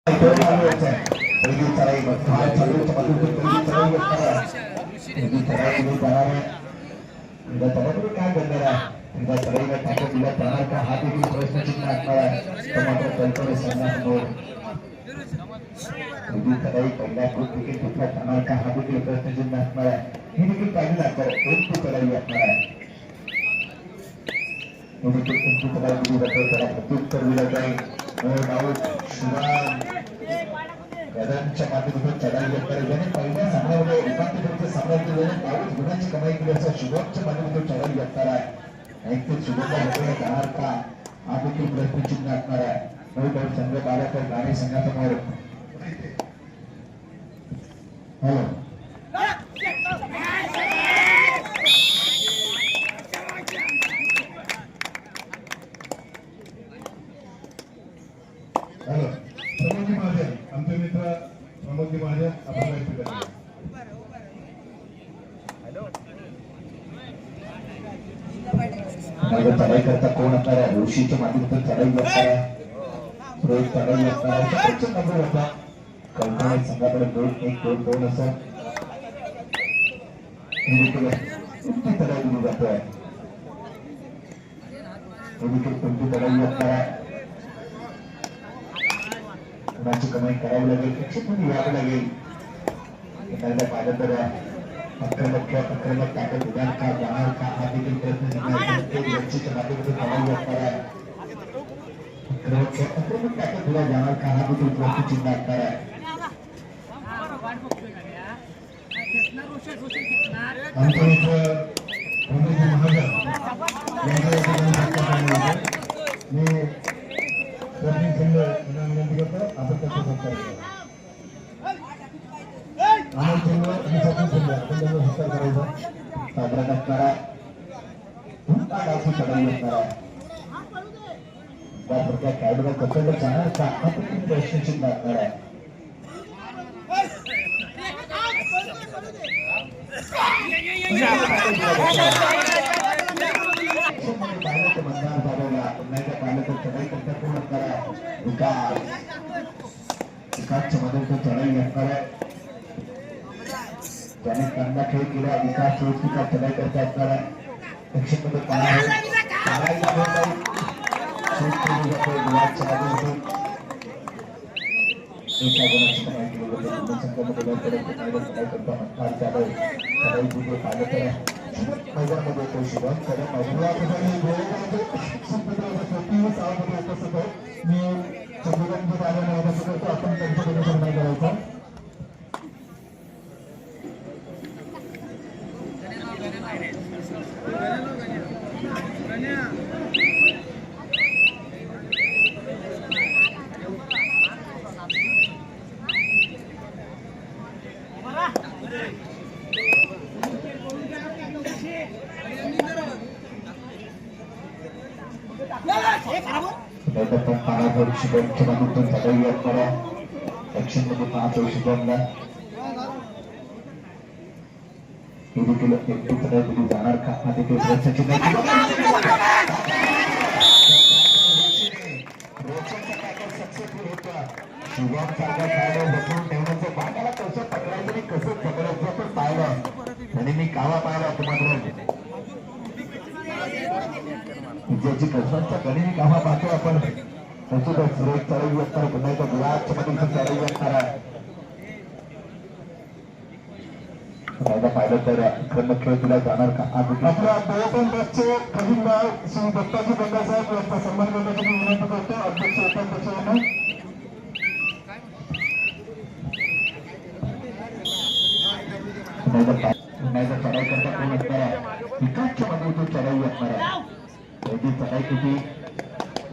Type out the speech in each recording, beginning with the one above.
काय करणार आहे चढाईला ताकद दिला जाणार का हा देखील प्रश्नचिन्ह असणार आहे तो मात्र कल्पने संघासमोर चढाई पहिला खूप देखील कुठला जाणार का हा देखील प्रश्नचिन्ह असणार आहे हे देखील पाहिजे लागतं कोणती चढाई असणार आहे हे देखील कोणती चढाई दिली जाते त्याला प्रत्युत्तर दिलं जाईल शिवान गदांच्या माध्यमातून चढाई करत ज्याने पहिल्या सामन्यामध्ये उपांत्यपूर्व सामन्यात बावीस गुणांची कमाई केली असं शुभमच्या माध्यमातून चढाई असणार आहे आणि ते शुभमला हटवण्यात जाणार का हा देखील प्रश्नचिन्ह असणार आहे संघ बालक गाणे संघासमोर हॅलो प्रमोदजी महाजन आमचे मित्र प्रमोदजी महाजन आपण चढाई करता कोण असणार आहे ऋषीच्या माध्यमातून चढाई असणार आहे रोहित चढाई असणार आहे नंबर होता कल्पना संघाकडे 2-1-2-2 असं चढाई दिली जातोय कोणती चढाई असणार आहे कुणाची कमाई करावी लागेल प्रेक्षकांनी यावं लागेल एखाद्या पाहिलं तर आक्रमक ताकद उदार का जाणार का हा देखील प्रश्न व्यक्तीच्या माध्यमातून चढाई असणार आहे आक्रमक ताकद तुला जाणार का हा देखील प्रश्नचिन्ह असणार आहे आमचे मित्र प्रमोदजी महाजन मी प्रवीण सिंग यांना विनंती करतो आपण त्याचा सत्कार करा अमोल सिंग आणि सचिन सिंग आपण त्यांना सत्कार करायचा साजरा करणारा चढाई असणार आहे त्या खेळाडूला कसं जाणार का हा देखील प्रश्नचिन्ह असणार आहे मतदार झालेला पुन्हा एकदा पाहिलं तर चढाई करता कोण असणार आहे विकासच्या मधून तो चढाई असणार आहे ज्याने चांगला खेळ केला विकास विकास चढाई करता असणार आहे दक्षिणमध्ये एका गुणाची कमाई केली जाते संघामध्ये चढाई करता चढाई जिथे पाहिलं तर मैदानामध्ये येतो शिवम तर उपस्थित आहे मी चंद्रकांत आल्याने उपस्थित करतो आपण त्यांच्याकडे निर्णय करायचा शुभमच्या माध्यमातून चढाई असणारा दक्षिणमध्ये 5 शुभमला ही देखील एकटी चढाई दिली जाणार का हा देखील प्रश्नचिन्ह सक्सेसफुल होता शुभम सारखा खेळाडू बसवून ठेवण्याचं बाटाला कसं पकडायचं आणि कसं पकडायचं पण पाहिलं आणि मी कावा पाहिला तुम्हाला विजयाची कसरतच्या गणित कामा पाहतो आपण रोज चढाई असणार पुन्हा एकदा गुलाबच्या मध्ये चढाई असणार आहे पाहिलं तर आक्रमक खेळ तुला जाणार का आपल्या दोन बसचे खजिनदार श्री दत्ताजी बंगा साहेब यांचा सन्मान करण्यासाठी विनंती करतो अध्यक्ष उपाध्यक्ष यांना पुन्हा एकदा चढाई करता कोण असणार आहे विकासच्या मध्ये तो चढाई असणार आहे पहिली चढाई किती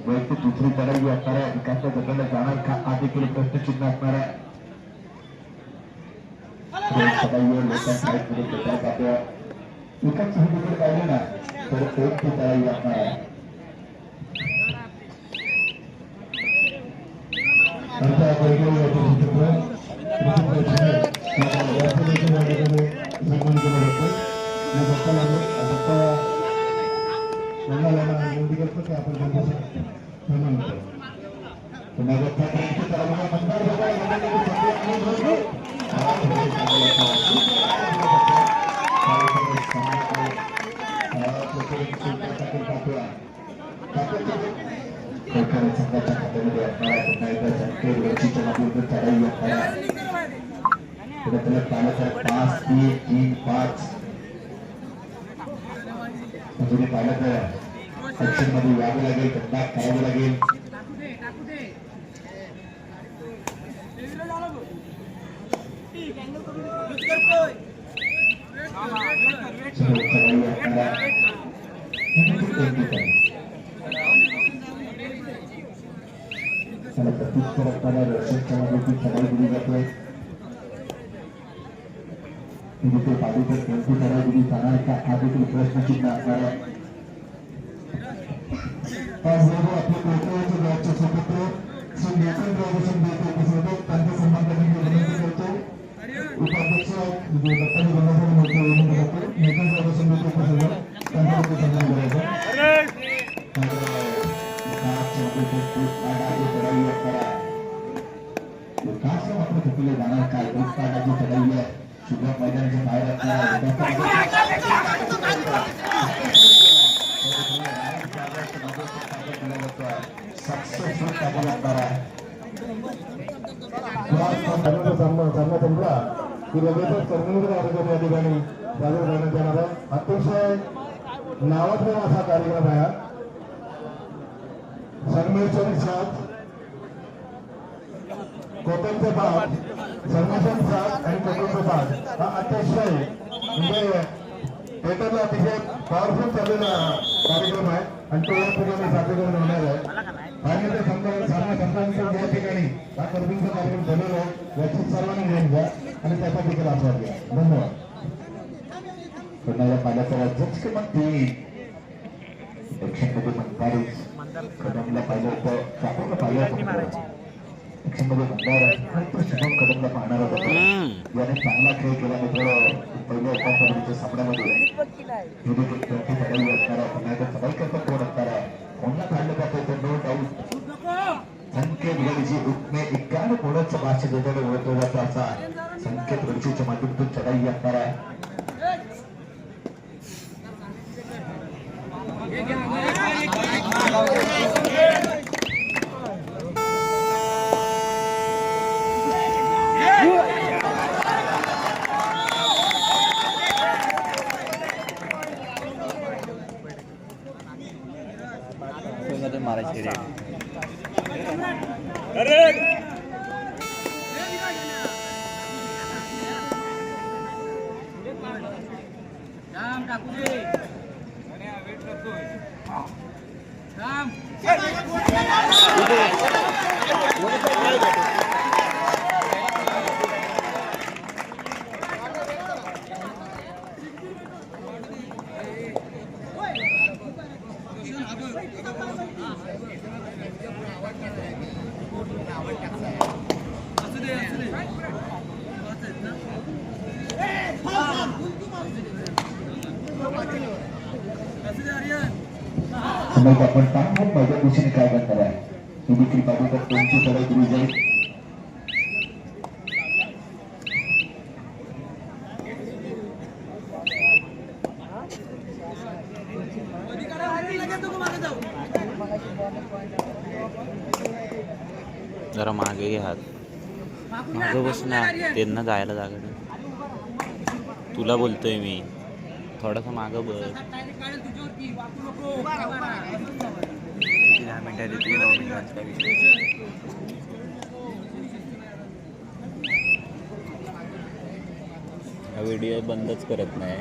वैयक्तिक दुसरी चढाई असणार आहे विकासच्या जगाला जाणार का हा देखील प्रश्नचिन्ह असणार आहे चढाईवर लोकांसाठी विकासची ही देखील पाहिजे ना तर एक ती चढाई असणार आहे आपण संघाच्या खात्यामध्ये असणारा पुन्हा एकदा संकेत वरचीच्या मागून चढाई असणारा पाहिलं तर 5-3-3-5 अजूनही पाहिलं तर ऍक्शन मध्ये यावं लागेल, गंडा करावं लागेल. प्रत्युत्तर असताना रक्षकच्या मध्ये चढाई दिली जाते. तिथे पाठीवर कोणती चढाई दिली जाणार का हा देखील प्रश्नचिन्ह असणार आहे. त्याचबरोबर आपले कोकणाचे राज्य सुपुत्र श्री नेतृत्व त्यांचा सन्मान करण्याची विनंती करतो. उपाध्यक्ष दत्ताजी बंडासाहेब मोठे विनंती करतो. नेतृत्व समिती उपसदस्य त्यांचा सन्मान करायचा. मात्र थकले जाणार काय एक पाडाची चढाई आहे. शुभ्र मैदानाच्या बाहेर असणार सामना संपला की लगेचच कर्मवीर कार्यक्रम या ठिकाणी सादर करण्यात येणार आहे. अतिशय नावाजलेला असा कार्यक्रम आहे. संगमेश्वर साथ कोकणचे भाग, संगमेश्वर साथ आणि कोकणचे भाग हा अतिशय म्हणजे थिएटरला अतिशय पॉवरफुल चाललेला कार्यक्रम आहे आणि तो या ठिकाणी सादरीकरण होणार आहे. आणि ते सामना संपल्यानंतर या ठिकाणी हा कर्मवीरचा कार्यक्रम झालेला आहे याची सर्वांनी घेऊन घ्या आणि त्याचा देखील आस्वाद घ्या. धन्यवाद. पुन्हा पाहिल्याचं राज्याचे म्हणते दक्षिणमध्ये म्हणणारीच कदमला पाहिलं होतं, कापूरला पाहिलं होतं. दक्षिणमध्ये म्हणणार शुभम कदमला पाहणार होतं. याने चांगला खेळ केला मित्र. पहिल्या एकापर्यंतच्या सामन्यामध्ये हे देखील कोणती चढाई असणार आहे. पुन्हा एकदा चढाई करता कोण असणार आहे, कोणला काढलं जातं तर नो डाऊट संकेत गडजी उपमे एकाने कोणाचं भाषा देताना ओळखलं जातं असा संकेत गडजीच्या माध्यमातून चढाई असणार आहे. मारायची रेड मग आपण पाहू माझ्या दिशेने काय करणार आहे. ही देखील बाजू तर कोणती चढाई दिली जाईल. जरा मागे घे हात, मागं बस ना, त्यांना जायला जागा नाही. तुला बोलतोय मी, थोडासा मागं बस. 10 मिनिटात येते 9 मिनिटांचा विषय. हा व्हिडिओ बंदच करत नाही.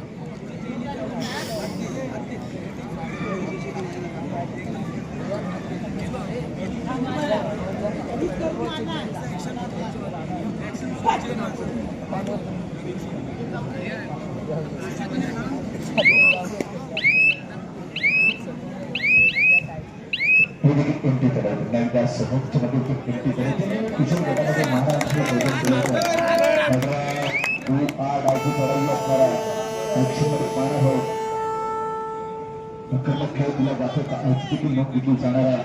कोणती चढाई एकदा समोरच्या मध्ये कोणती चढाई किशोर गटामध्ये महाराष्ट्र डावची चढाई असणार आहे. दक्षिणमध्ये पाहणार आहोत खेळ दिला जातो का देखील मग देखील जाणार आहे.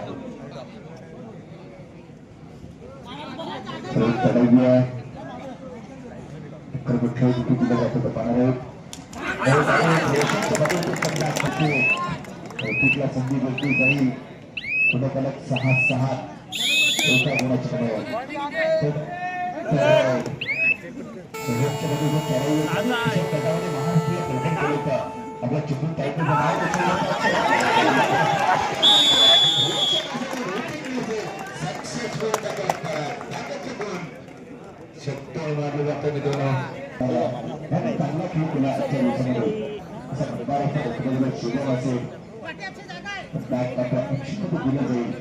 चढाई आहे अक्रमक खेळ देखील दिला जातो तर पाहणार आहोत. कौतिकला संधी भेटली जाईल. पुढे फलक 6-6 एका गुणाच्या बरोबर. महाराष्ट्रीय प्रकरण केलं होतं आपला चुकून टायटल शब्द मारले जातात मित्रांनो. चांगला खेळ केला आजच्या दिवसामध्ये. असा मतदाराचा रत्नदिवस शुभम असेल बॅट आता अक्षित दिलं जाईल.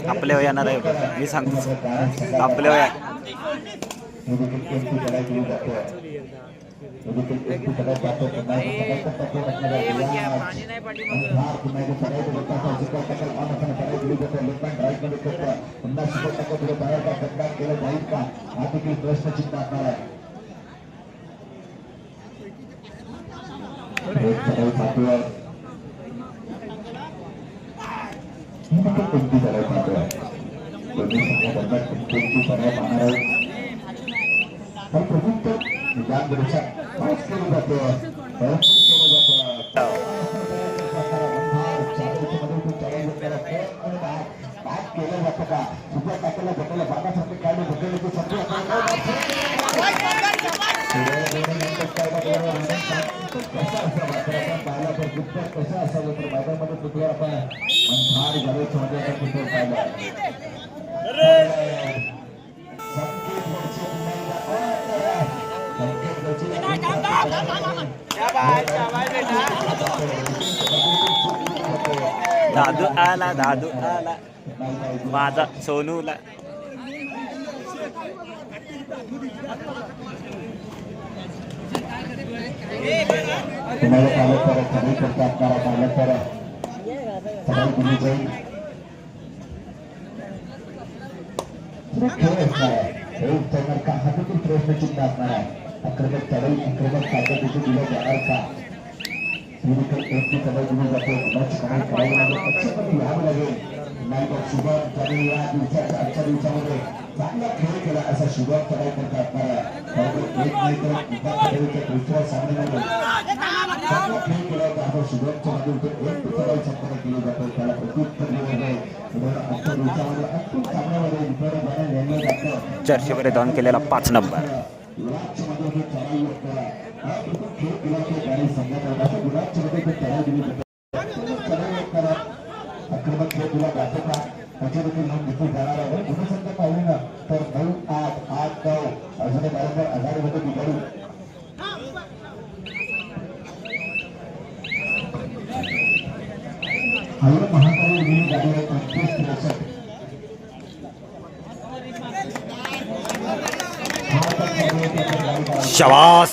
आपल्या येणार आहे मी सांगतो आपल्या प्रश्नचिन्ह असणार आहे. कोणती लढाई पाहतोय दोन्ही संघात कोणती लढाई पाहणार आहे. पण प्रभुत्व विधानसभेच्या पास केलं जातं केलं जातं का सुद्धा टाकायला बघायला बागासारखे काढले बघायला ते सगळे पाहिला तर दुप्पट कसं असावं तर मैदानामध्ये पृथ्वीवर आपण मंथार घालायचं म्हणजे आता पृथ्वीवर पाहिलं दादू आला माझा सोनूला तुम्हाला पाहिलं तर सगळी करता आपल्याला पाहिलं तर सगळी दिली जाईल. खेळ असणार आहे एक चॅनल का हा देखील प्रश्नचिन्ह असणार आहे. आक्रमक चढाई आक्रमक ताकद देखील दिलं जाणार का एकटी चढाई दिली जाते. कुणाची कमाई करावी लागेल पक्षामध्ये यावं लागेल नाहीतर शुभम त्यांनी या दिवसाच्या आजच्या दिवसामध्ये चांगला खेळ केला असा शुभम चढाई करता असणार आहे. एक नाही तर एका चढाईच्या दुसऱ्या सामन्यामध्ये चांगला खेळ केला होता हा शुभमच्या मध्ये एकटी चढाई संपन्न केली जाते त्याला प्रत्युत्तर दिलं जाईल. आजच्या दिवसामध्ये अंतिम सामन्यामध्ये विचार नेमलं जातं चर्चेमध्ये धावून केलेला 5 नंबर आक्रमक खेळ तुला जातो का त्याच्या देखील नोंद घेतली जाणार आहे. गुणसंख्या पाहिली ना तर 9-8-8-9 अजून बरोबर आघाडीमध्ये बिघडू महाकाली गाडी आहे 35-63. शाबास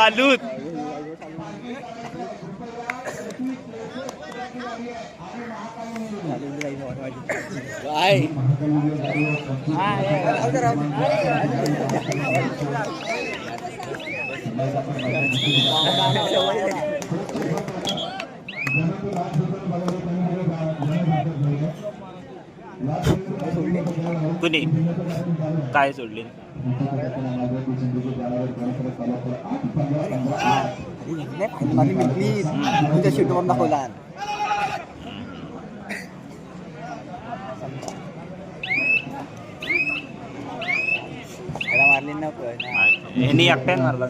आलूत कुणी काय सोडले तुमच्या शेटवर दाखवला मारली नको यांनी एकट्याने मारला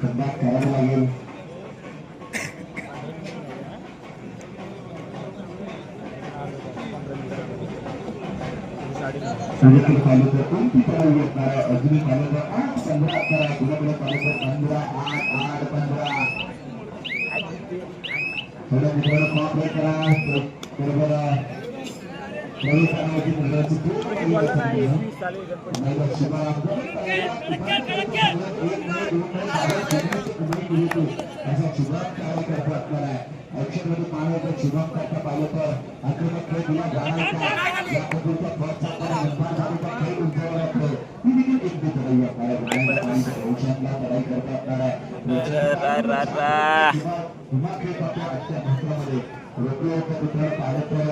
तो कमबॅक करावं लागेल. सूर्यपूर तालुका कोणती पळावी असणार आहे? अजूनही तालुका 8-15 करा. गुलाबी तालुका 15-8-8-15. थोड्या मित्रांनो कॉपरेट करा. बरोबर नवीन कामाची मंडळाची खूप असा शुभम काय करतो आपल्याला ऍक्शनमध्ये पाहण्याचं शुभम करता पाहिलं तर आक्रमक खेळ दिला जाणार का या पद्धतीचा फर्स्ट चालताना निर्माण झालेला खेळ उंचावर लागतो. ही देखील एक लढाई असणार आहे. भविष्यातला लढाई करता असणार आहे. पुन्हा खेळ करतो आजच्या भाषणामध्ये रोखलं होतं मित्रांनो पाहिलं तर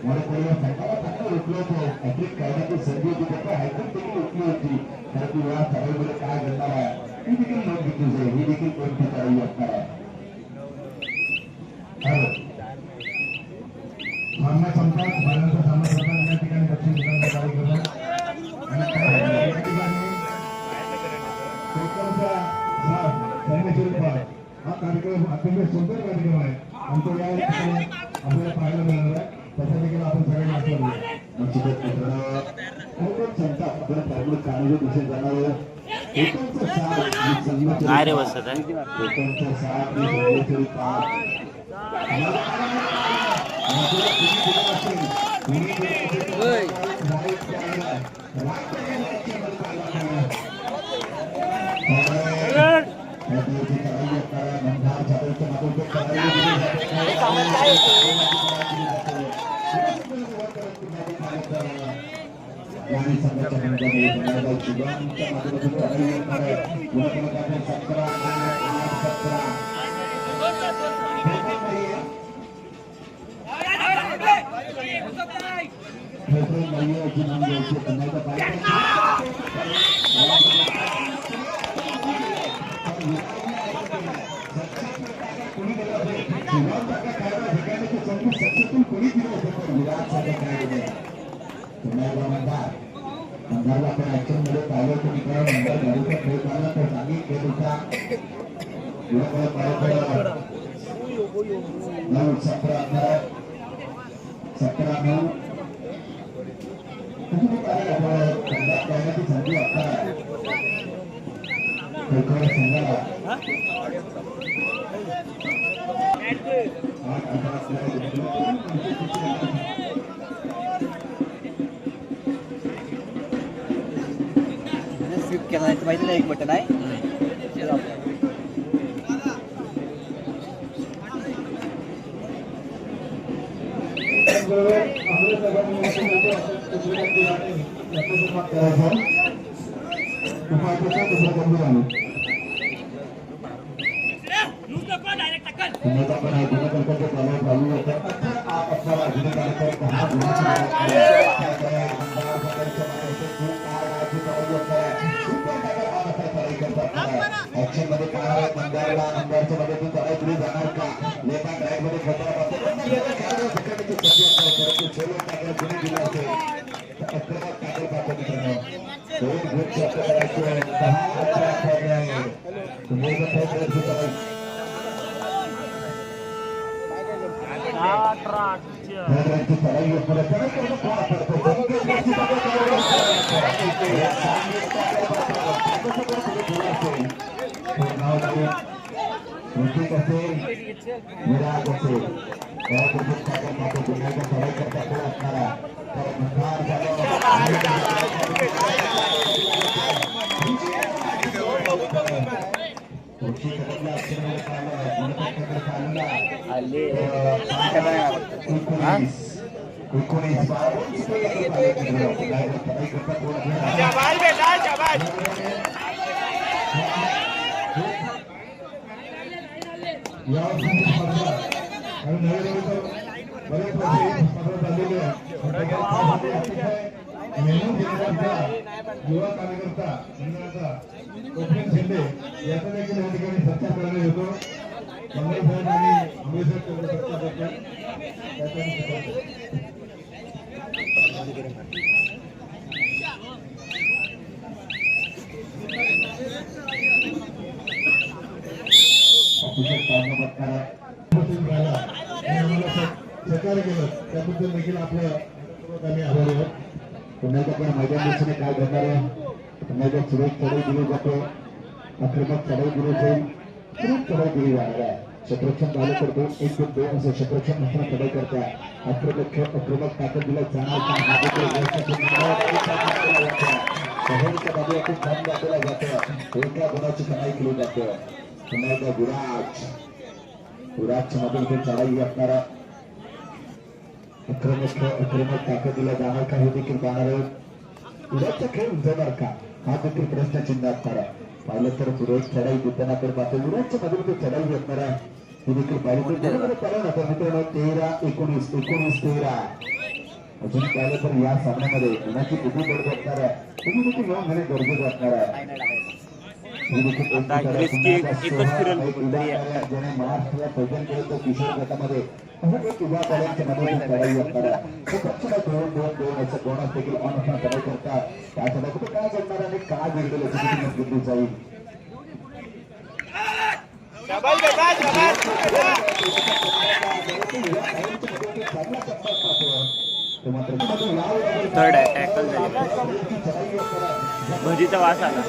वडपल्लीला संघाला फक्त रोखलं होतं. हॅट्रिक करण्याची संधी होती फक्त हॅट्रिक देखील रोखली होती. कारण ती या सभेमध्ये काय घडणार आहे ही देखील नोंद घेतली जाईल. ही देखील कोणती लढाई असणार आहे. सामना संपतात बाळांचा सामना संपतात या ठिकाणी दक्षिण विधानसभा कार्यक्रम आणि या ठिकाणी कोकणचा संमेश्वर हा कार्यक्रम अत्यंत सुंदर कार्यक्रम आहे आणि तो या ठिकाणी आपल्याला पाहायला मिळणार आहे. त्याचा देखील आपण सगळ्यांनी आठवण निश्चितच मित्रांनो कोकण संघात आपल्याला प्रमुख कारणीभूत विषय जाणार आहे. कोकणचा साथ काय रे बसत आहे कोकणचा साथ संमेश्वरी पाच मंदारला आपण ऍक्शन मध्ये पाहिलं तर मित्रांनो मंदार गाडीचा खेळ पाहिला तर चांगली खेळ होता. 9-17-9 तुम्ही पाहिलं करण्याची संधी असणार आहे संघाला 8 स्विप केला नाही तर माहिती नाही एक बटन आहे ऍक्शन मध्ये काय मंदारला नंबरच्या मदतीने चढाई पुढे जाणार का लेफ्ट हँड राईट मध्ये खतरा ऋतिक असेल विराट असेल पुन्हा सराई करता असणारा युवा कार्यकर्ता मंडळाचा ओपन शिंदे याचा देखील या ठिकाणी सत्कार करण्यात येतो. मंगळ साहेब आणि अमृतसर सत्कार करतात. अतिशय चांगलं बघणारा सहकार्य केलं त्याबद्दल देखील आपलं आम्ही आभारी आहोत. पुन्हा एकदा पण मैदान दिवसाने काय घडणार आहे. पुन्हा एकदा सुरेश चढाई दिली जाते. आक्रमक चढाई दिली जाईल. सुरेश चढाई दिली जाणार आहे. शत्रुघ्न चालू करतो 1-2 असं शत्रुघ्न नसताना चढाई करता. आक्रमक ताकद दिला जाणार का शहराच्या बाजूला काम दाखवला जातं. एका गुणाची कमाई केली जाते. पुन्हा एकदा विराजच्या मधून ते चढाई असणारा आक्रमक ताकदीला जाणार का हे देखील पाहणार आहोत. विराटचा खेळ उंचवणार का हा देखील प्रश्नचिन्ह असणार आहे. पाहिलं तर पुढे चढाई देताना तर पाहतो विराटच्या मधून ते चढाई असणार आहे. हे देखील पाहिलं तर बरोबर पाहिलं ना तर मित्रांनो 13-19 अजून पाहिलं तर या सामन्यामध्ये कुणाची किती गड असणार आहे तुम्ही देखील नोंद घेणे गरजेचं असणार आहे. ज्याने महाराष्ट्राला प्रजन केलं तो किशोर गटामध्ये एक उभा पाड्यांच्या मध्ये चढाई असणार आहे. दोन असं कोणास देखील ऑन असणार चढाई करतात. त्यासाठी कुठे काय करणार आणि काय घडलेलं याची घेतली जाईल. थर्ड आहे टॅकल झाली भजीचा वास आला.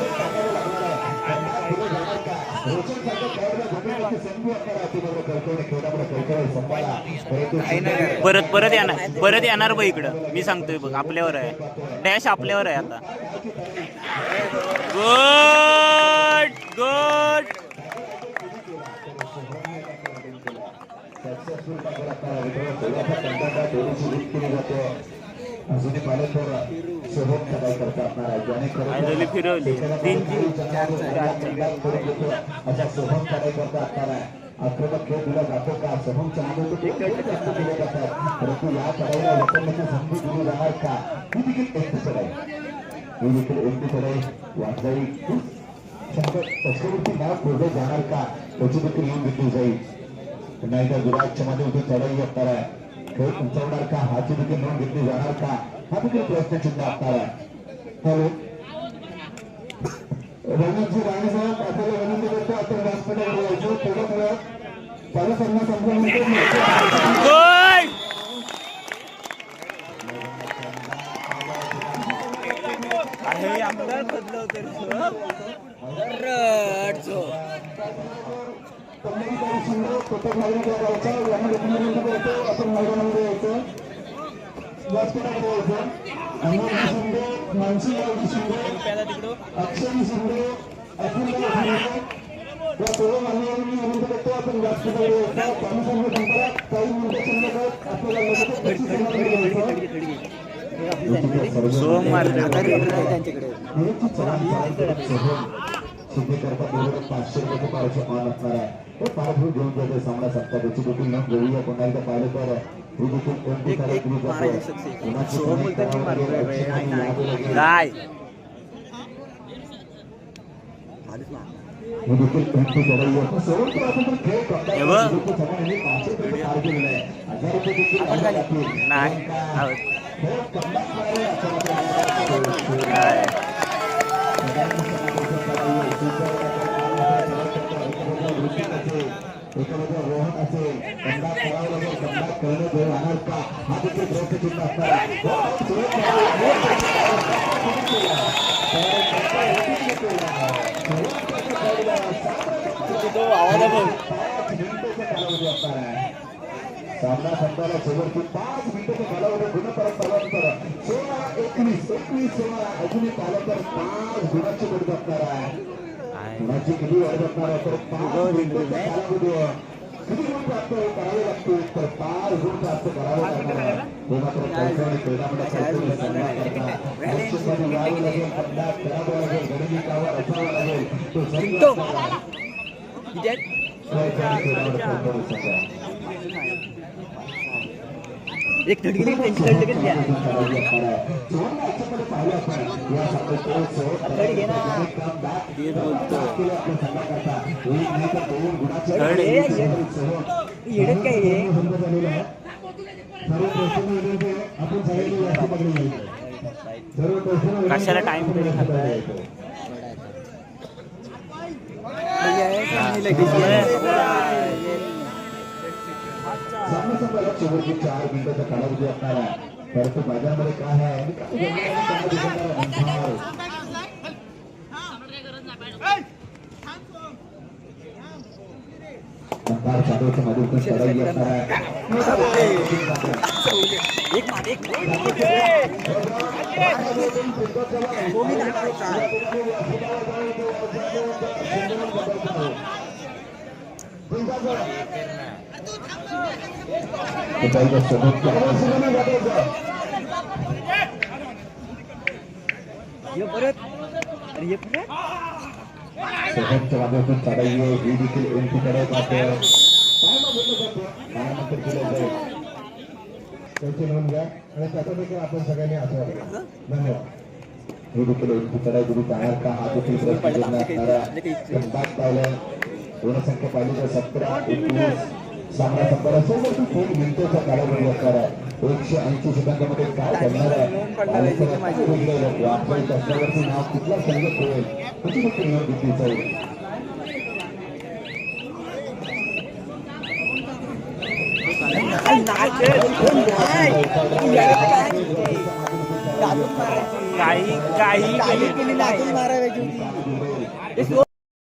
परत येणार बघ इकडं. मी सांगतोय बघ आपल्यावर आहे डॅश आपल्यावर आहे आता. गुड गुड अजूनही पाहिलं तर सोबत चढाई करता असणार आहे. फिरवली अशा सोबत चढाई करता असणार आहे. आक्रमक खेळ दिला जातो का सोहमच्या दिले जातात परंतु या चढाईला लोकांची संधी दिली जाणार का ही देखील एकटी चढाई वाटजाई पक्षावरती नाव पुढे जाणार का त्याची देखील येऊन घेतली जाईल. पुन्हा एकदा विराटच्या मध्ये उभी चढाई असणार आहे. खेळ उंचावणार का हाची देखील नोंद घेतली जाणार का हा देखील प्रश्नचिन्ह असणार आहे. रणजी राणे साहेब आपल्याला विनंती करतो आपण व्यासपीठावर यायचं थोड्या वेळात चालू सामना संपल्यानंतर प्रत्येक नागरिक यायचा यांना विनंती करतो आपण मैदानामध्ये यायचं व्यासपीठामध्ये यायचं. शिंदे मानसीराव शिंदे अक्षय शिंदे अतुल या सर्व मान्यवरांनी विनंती करतो आपण व्यासपीठावर यायचं. चालू सामना संपला काही मिनिटं शिल्लक आपल्याला करता बरोबर 500 रुपये पाहिजे ऑन असणार आहे. तो पाठवून घेऊन जाते सामना सत्ता त्याची देखील नोंद घेऊया. पुन्हा एकदा पाहिलं तर ही देखील एखाद्या रोहन असेल कंदा करावं लागेल कंदा करणं वेळ राहणार का हा देखील प्रश्नचिन्ह असणार आहे. सामना संपायला शेवटची 5 मिनिटाचा कालावधी गुण परत पाहिल्यानंतर 16-21 अजूनही पाहिलं तर 5 गुणाची गरज असणार आहे. गुणाची किती गरज असणार आहे तर 5 मिनिटाचा कालावधी किती गुण प्राप्त करावे लागतील तर 5 गुण प्राप्त करावे लागणार आहे. हे मात्र क्रीडामध्ये यावं लागेल अभ्यास करावा लागेल गणितावर असावा लागेल तो एक थडगी त्यांची थर्ड लगेच घ्या येडत काय हे कशाला टाइम सामना संपला शेवटची 4 मिनिटाचा कालावधी असणार आहे परंतु मैदानामध्ये काय आहे आणि काय घडणार आहे, काय दिसणार आहे. नंतर जाधवच्या माध्यमातून चढाई असणार आहे. एक मार एक ये परत अरे ये परत सोबतच्या माध्यमातून चढाई आहे ही देखील एमपीकडे जाते काय मागितलं जातं काय नंतर केलं जाईल त्यांची नोंद घ्या आणि त्याचा देखील आपण सगळ्यांनी आशीर्वाद घ्या धन्यवाद हे देखील एमपी चढाई गुरु तयार का हा देखील प्रश्न असणारा संपात पावलं गुणसंख्या पाहिली तर 17-19 सामना संपला शेवटची 3 मिनिटाचा कालावधी असणार आहे 180 सेकंदामध्ये काय घडणार आहे वापरायचं असल्यावरती नाव कुठला संघ होईल त्याची देखील नोंद घेतली जाईल काही काही केली नाही मारायची होती